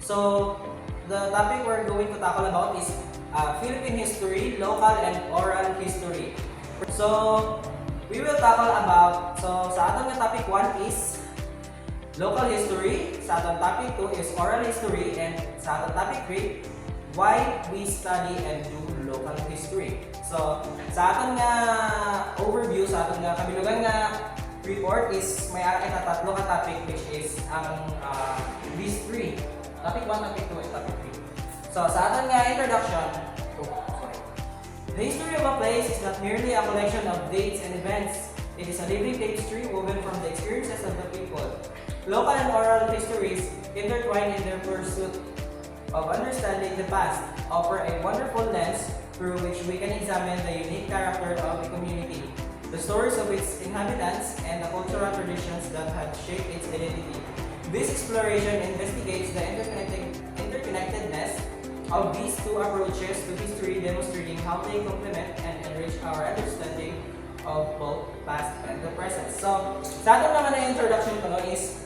So, the topic we're going to tackle about is Philippine history, local and oral history. So, we will tackle about, so sa atong topic 1 is local history, sa atong topic 2 is oral history, and sa atong topic 3, why we study and do local history. So, sa aton nga overview, sa aton nga kabilugan nga report is may ara kita tatlo ka topic which is ang these three. Topic 1, topic 2, and topic 3. So, sa aton nga introduction, the history of a place is not merely a collection of dates and events. It is a living tapestry woven from the experiences of the people. Local and oral histories, intertwined in their pursuit of understanding the past, offer a wonderful lens through which we can examine the unique character of a community, the stories of its inhabitants, and the cultural traditions that have shaped its identity. This exploration investigates the interconnectedness of these two approaches to history, demonstrating how they complement and enrich our understanding of both past and the present. So, sa atin naman na introduction ko is,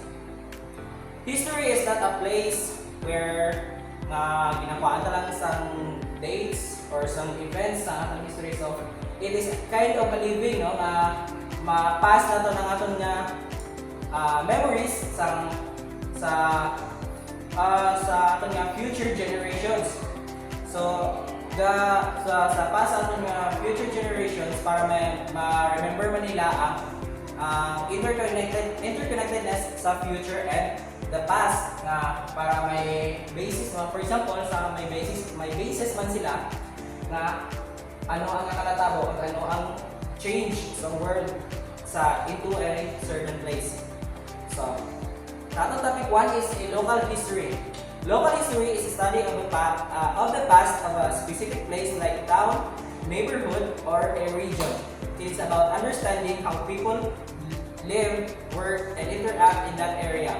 history is not a place where ginakuhaan lang isang dates or some events sa atong history. So, it is kind of a living, no, ma-pass na to ng aton nga memories sa aton nga future generations. So, sa past aton nga future generations para ma-remember man nila ang interconnectedness sa future and the past nga para may basis, for example, sa may basis man sila na ano ang nakalatabo at ano ang change sa world into a certain place. So, atong topic 1 is a local history. Local history is a study of the past of a specific place like town, neighborhood, or a region. It is about understanding how people live, work, and interact in that area,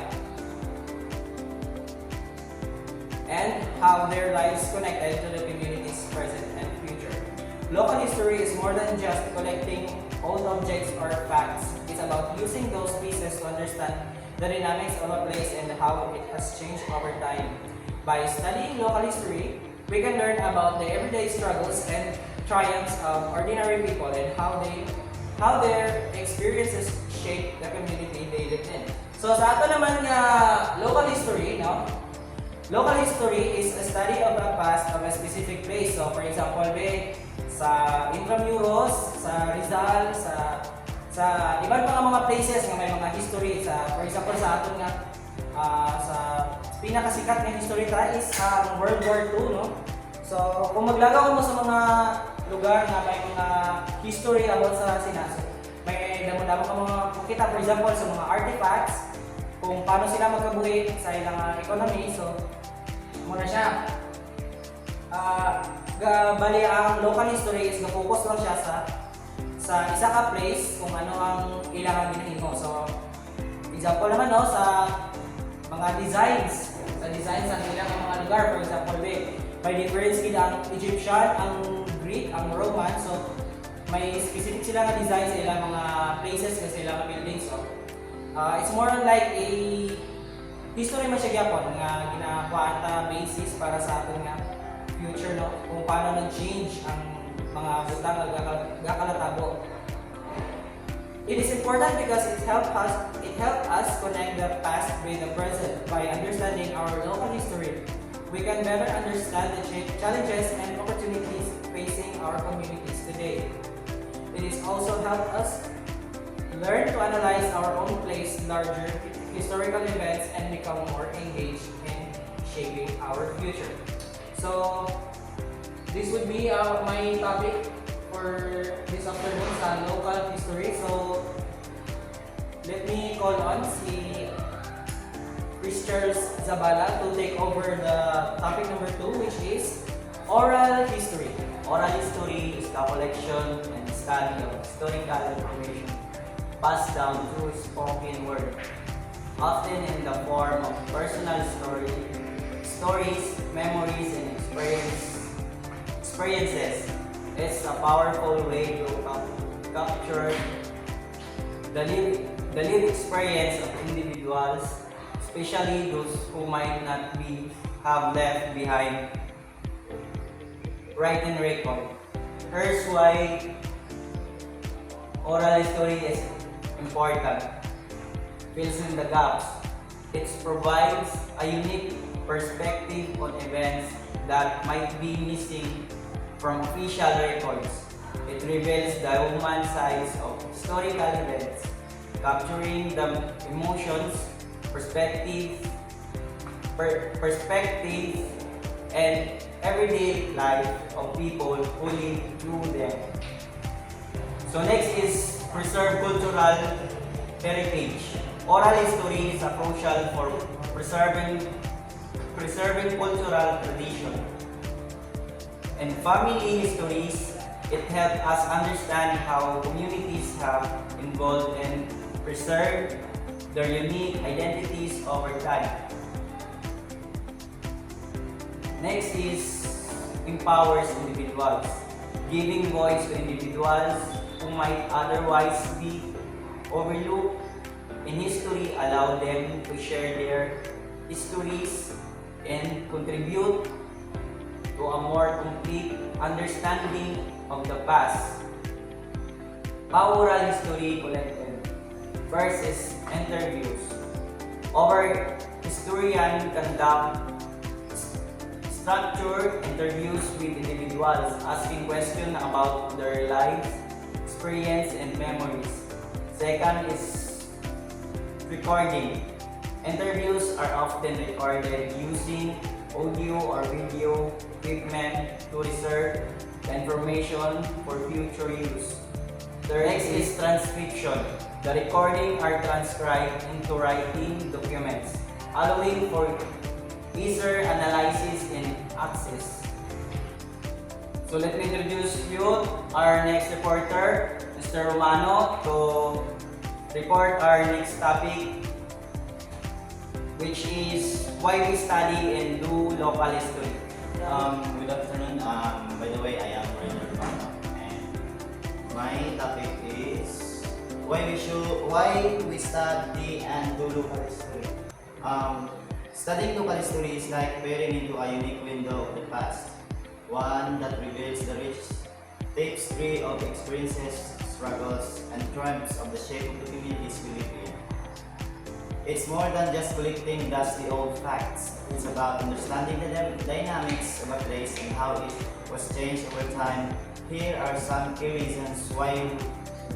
and how their lives connected to the community's present and future. Local history is more than just collecting old objects or facts. It's about using those pieces to understand the dynamics of a place and how it has changed over time. By studying local history, we can learn about the everyday struggles and triumphs of ordinary people and how their experiences shape the community they live in. So sa ato naman nga local history, no? Local history is a study of the past of a specific place. So, for example, sa Intramuros, sa Rizal, sa iba't mga places nga may mga history. For example, sa aton nga sa pinakasikat nga history is ang World War II, no? So, kung maglagaw mo sa mga lugar na may mga history about sa sinaso, may damo-damo ka mga kita, for example, sa mga artifacts, kung paano sila magkabuhi sa ilang economy. So, muna siya. Bali, ang local history is na-focus lang siya sa isa ka place kung ano ang ilang ginahimo. So, example naman, no, sa mga designs. Sa designs ang ilang mga lugar. For example, may difference sila ang Egyptian, ang Greek, ang Roman. So, may specific sila nga design sa ilang mga places kasi ilang buildings. So, it's more like a history man siya gyapon nga ginakuha ta basis para sa aton nga future, no, kung paano nag-change ang mga butang nga gakalatabo. It is important because it help us connect the past with the present. By understanding our local history, we can better understand the challenges and opportunities facing our communities today. It is also help us learn to analyze our own place, larger historical events, and become more engaged in shaping our future. So, this would be my topic for this afternoon sa local history. So, let me call on si Christian Zabala to take over the topic number 2, which is oral history. Oral history is the collection and study of historical information passed down through spoken word, often in the form of personal stories, memories, and experiences. It's a powerful way to capture the lived experience of individuals, especially those who might not be have left behind written record. Here's why oral history is important. Fills in the gaps. It provides a unique perspective on events that might be missing from official records. It reveals the human sides of historical events, capturing the emotions, perspective, and everyday life of people who live through them. So next is preserve cultural heritage. Oral history is crucial for preserving cultural tradition. And family histories, it helps us understand how communities have evolved and preserved their unique identities over time. Next is empowers individuals, giving voice to individuals who might otherwise be overlooked in history, allow them to share their histories and contribute to a more complete understanding of the past. How oral history collected? First is interviews. Our historian conduct structured interviews with individuals, asking questions about their lives, experience, and memories. Second is recording. Interviews are often recorded using audio or video equipment to reserve the information for future use. The next is transcription. The recordings are transcribed into writing documents, allowing for easier analysis and access. So let me introduce you our next reporter, Mr. Romano, to report our next topic, which is why we study and do local history. Good afternoon. By the way, I am Rainer Romano, and my topic is why we study and do local history. Studying local history is like peering into a unique window of the past, one that reveals the rich tapestry of experiences, struggles, and triumphs of the shape of the communities we live in. It's more than just collecting dusty old facts. It's about understanding the dynamics of a place and how it was changed over time. Here are some key reasons why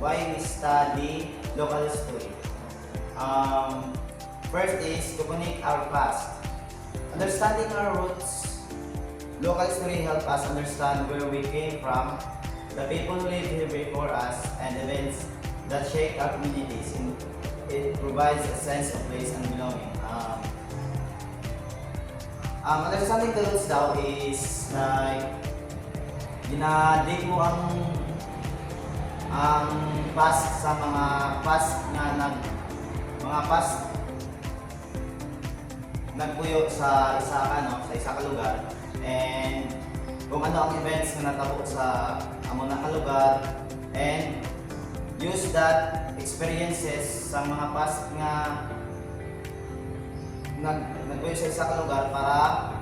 we study local history. First is to connect our past. Understanding our roots. Local history helps us understand where we came from, the people who lived here before us, and events that shaped our communities. It provides a sense of place and belonging. Understanding the roots daw is like dinadig mo ang past sa mga past nagpuyo sa isa ka lugar, and kung ano ang events na natabo sa amo na ka lugar, and use that experiences sa mga past nga nagpuyo sa isa ka lugar para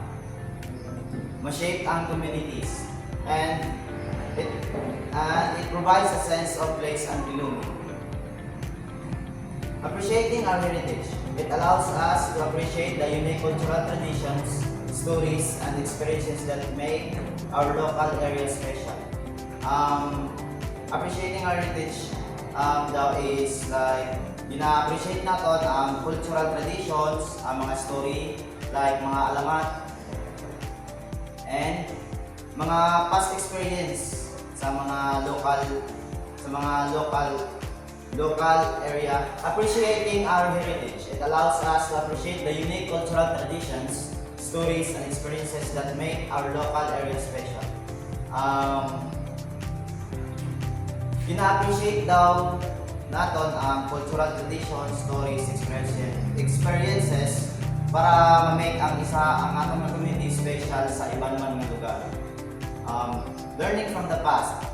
ma-shape ang communities, and it provides a sense of place and belonging. Appreciating our heritage. It allows us to appreciate the unique cultural traditions, stories, and experiences that make our local area special. Appreciating our heritage daw is like, ina-appreciate natin ang cultural traditions, ang mga story, like mga alamat, and mga past experience sa mga local area. Appreciating our heritage. It allows us to appreciate the unique cultural traditions, stories, and experiences that make our local area special. Ina-appreciate daw natin ang cultural traditions, stories, experiences para ma-make ang atong community special sa ibang mga lugar. Learning from the past.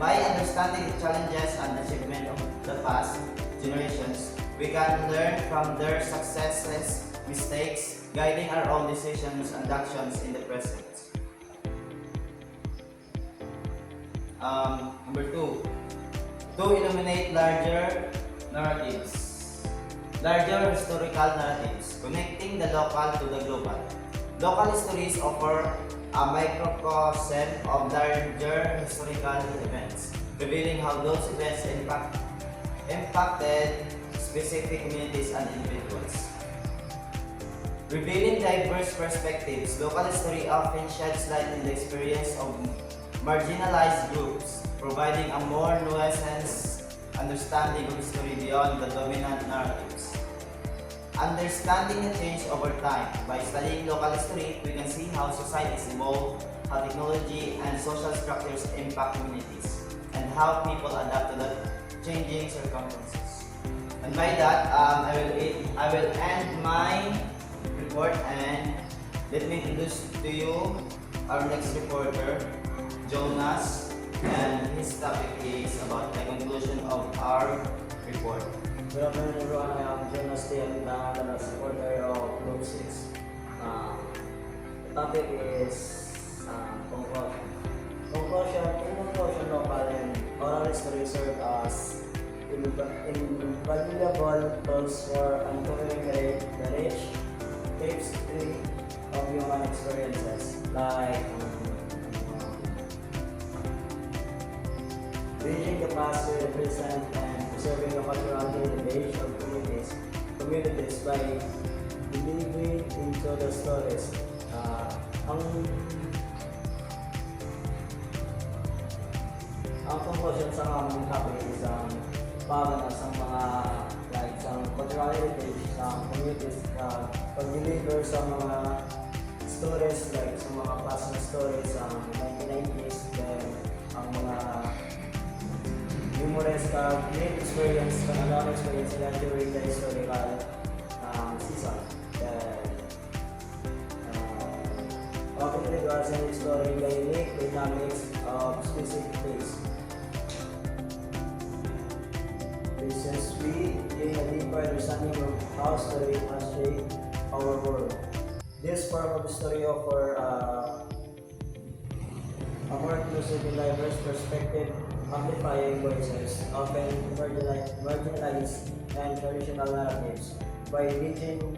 By understanding the challenges and achievements of the past generations, we can learn from their successes, mistakes, guiding our own decisions and actions in the present. Number 2, to illuminate larger narratives. Larger historical narratives, connecting the local to the global. Local histories offer a microcosm of larger historical events, revealing how those events impacted specific communities and individuals. Revealing diverse perspectives, local history often sheds light on the experience of marginalized groups, providing a more nuanced understanding of history beyond the dominant narratives. Understanding the change over time. By studying local history, we can see how societies evolve, how technology and social structures impact communities, and how people adapt to the changing circumstances. And by that, I will end my report, and let me introduce to you our next reporter, Jonas, and his topic is about the conclusion of our report. Good afternoon, everyone. I am Jonas T. Alintanga, the supporter of Group 6. The topic is conclusion. In conclusion, local and oral history serve as invaluable tools for uncovering the rich tapestry of human experiences, like bridging the past with the present and preserving the cultural heritage of communities by delivering into the stories. Ang conclusion sa aming topic is pagana sa mga cultural heritage sa communities, pag-deliver sa mga stories like sa mga past na stories sa 1990s, then ang mga numerous great experience, Canadian experience nila during the historical season. Often regards in exploring the unique dynamics of specific place. Since we gain a deeper understanding of how story has shaped our world. This form of history offers a more inclusive and diverse perspective, amplifying voices, often marginalized and traditional narratives. By engaging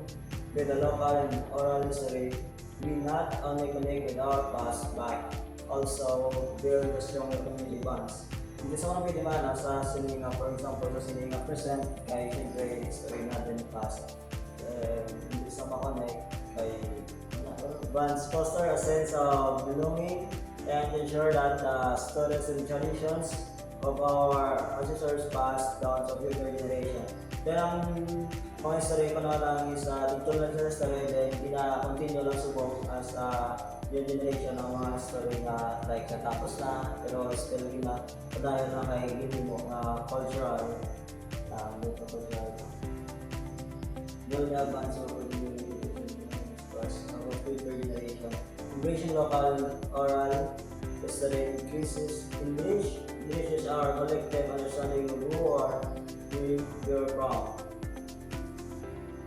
with the local and oral history, we not only connect with our past but also build a stronger community bonds. Hindi sa mga pwede sa sininga, for example, sa sininga present, kaya siyempre history natin past. Hindi sa makonect, kaya bonds foster a sense of belonging and ensure that the stories and traditions of our ancestors passed down to future generation. Then ang mga history ko na lang is dito lang sa history, then pina-continue lang subok as new generation ng mga story na like natapos na, pero still na dahil na kay hindi mo cultural will advance over the future generation. Embracing local oral history increases enriches our collective understanding of who we are from.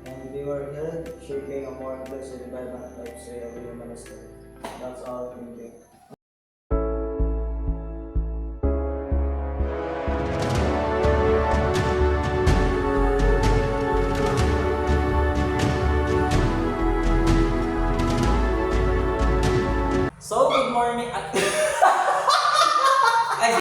And we were held shaping a more inclusive, vibrant lifestyle of human history. That's all. Thank you.